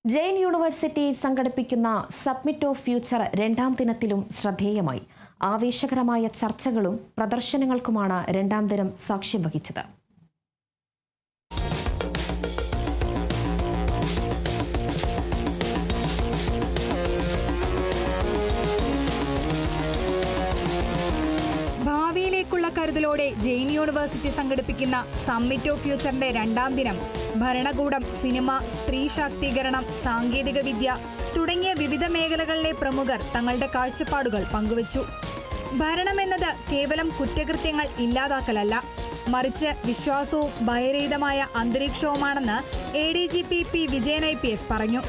Jain university സംഘടിപ്പിക്കുന്ന submit of future രണ്ടാം ദിനത്തിലും ശ്രദ്ധേയമായി. ആവേശകരമായ ചർച്ചകളും പ്രദർശനങ്ങൾക്കുമാണ് രണ്ടാം ദിനം സാക്ഷ്യം വഹിച്ചത്. ഭാവിയിലേക്കുള്ള കരുതലോടെ ജെയിൻ യൂണിവേഴ്സിറ്റി സംഘടിപ്പിക്കുന്ന സമ്മിറ്റ് ഓഫ് ഫ്യൂച്ചറിന്റെ രണ്ടാം ദിനം ഭരണകൂടം, സിനിമ, സ്ത്രീ ശാക്തീകരണം, സാങ്കേതിക വിദ്യ തുടങ്ങിയ വിവിധ മേഖലകളിലെ പ്രമുഖർ തങ്ങളുടെ കാഴ്ചപ്പാടുകൾ പങ്കുവച്ചു. ഭരണമെന്നത് കേവലം കുറ്റകൃത്യങ്ങൾ ഇല്ലാതാക്കലല്ല, മറിച്ച് വിശ്വാസവും ഭയരഹിതമായ അന്തരീക്ഷവുമാണെന്ന് ADGP P. വിജയൻ IPS പറഞ്ഞു.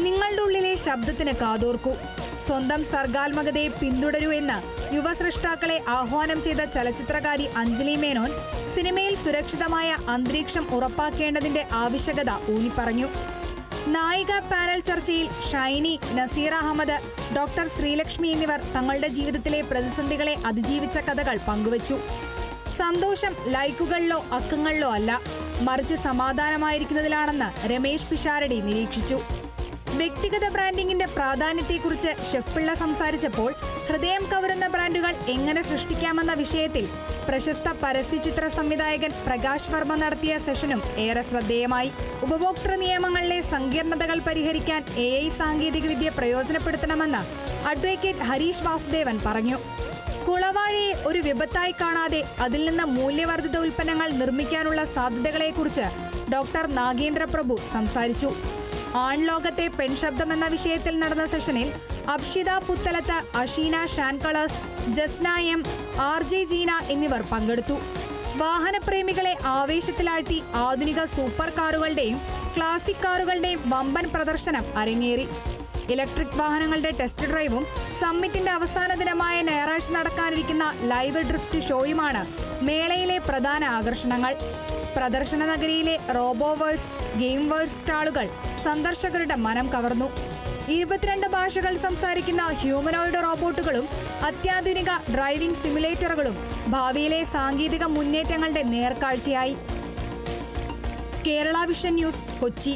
നിങ്ങളുടെ ഉള്ളിലെ ശബ്ദത്തിന് കാതോർക്കൂ, സ്വന്തം സർഗാത്മകതയെ പിന്തുടരൂ എന്ന് യുവസൃഷ്ടാക്കളെ ആഹ്വാനം ചെയ്ത ചലച്ചിത്രകാരി അഞ്ജലി മേനോൻ സിനിമയിൽ സുരക്ഷിതമായ അന്തരീക്ഷം ഉറപ്പാക്കേണ്ടതിന്റെ ആവശ്യകത ഊന്നിപ്പറഞ്ഞു. നായിക പാനൽ ചർച്ചയിൽ ഷൈനി, നസീർ അഹമ്മദ്, ഡോക്ടർ ശ്രീലക്ഷ്മി എന്നിവർ തങ്ങളുടെ ജീവിതത്തിലെ പ്രതിസന്ധികളെ അതിജീവിച്ച കഥകൾ പങ്കുവച്ചു. സന്തോഷം ലൈക്കുകളിലോ അക്കങ്ങളിലോ അല്ല, മറിച്ച് സമാധാനമായിരിക്കുന്നതിലാണെന്ന് രമേശ് പിഷാരടി നിരീക്ഷിച്ചു. വ്യക്തിഗത ബ്രാൻഡിങ്ങിന്റെ പ്രാധാന്യത്തെക്കുറിച്ച് ഷെഫ് പിള്ള സംസാരിച്ചപ്പോൾ ഹൃദയം കവരുന്ന ബ്രാൻഡുകൾ എങ്ങനെ സൃഷ്ടിക്കാമെന്ന വിഷയത്തിൽ പ്രശസ്ത പരസ്യചിത്ര സംവിധായകൻ പ്രകാശ് വർമ്മ നടത്തിയ സെഷനും ഏറെ ശ്രദ്ധേയമായി. ഉപഭോക്തൃ നിയമങ്ങളിലെ സങ്കീർണതകൾ പരിഹരിക്കാൻ AI സാങ്കേതികവിദ്യ പ്രയോജനപ്പെടുത്തണമെന്ന് അഡ്വക്കേറ്റ് ഹരീഷ് വാസുദേവൻ പറഞ്ഞു. കുളവാഴയെ ഒരു വിപത്തായി കാണാതെ അതിൽ നിന്ന് മൂല്യവർദ്ധിത ഉൽപ്പന്നങ്ങൾ നിർമ്മിക്കാനുള്ള സാധ്യതകളെക്കുറിച്ച് ഡോക്ടർ നാഗേന്ദ്ര പ്രഭു സംസാരിച്ചു. ആൺലോകത്തെ പെൺശബ്ദം എന്ന വിഷയത്തിൽ നടന്ന സെഷനിൽ അബ്ഷിത പുത്തലത്ത്, അഷീന ഷാൻകളേഴ്സ്, ജസ്ന M, RJ ജീന എന്നിവർ പങ്കെടുത്തു. വാഹനപ്രേമികളെ ആവേശത്തിലാഴ്ത്തി ആധുനിക സൂപ്പർ കാറുകളുടെയും ക്ലാസിക് കാറുകളുടെയും വമ്പൻ പ്രദർശനം അരങ്ങേറി. ഇലക്ട്രിക് വാഹനങ്ങളുടെ ടെസ്റ്റ് ഡ്രൈവും സമ്മിറ്റിന്റെ അവസാന ദിനമായ ഞായറാഴ്ച നടക്കാനിരിക്കുന്ന ലൈവ് ഡ്രിഫ്റ്റ് ഷോയുമാണ് മേളയിലെ പ്രധാന ആകർഷണങ്ങൾ. പ്രദർശന നഗരിയിലെ റോബോവേഴ്സ്, ഗെയിം വേഴ്സ് സ്റ്റാളുകൾ സന്ദർശകരുടെ മനം കവർന്നു. 22 ഭാഷകൾ സംസാരിക്കുന്ന ഹ്യൂമനോയിഡ് റോബോട്ടുകളും അത്യാധുനിക ഡ്രൈവിംഗ് സിമുലേറ്ററുകളും ഭാവിയിലെ സാങ്കേതിക മുന്നേറ്റങ്ങളുടെ നേർക്കാഴ്ചയായി. Kerala vision news, Kochi.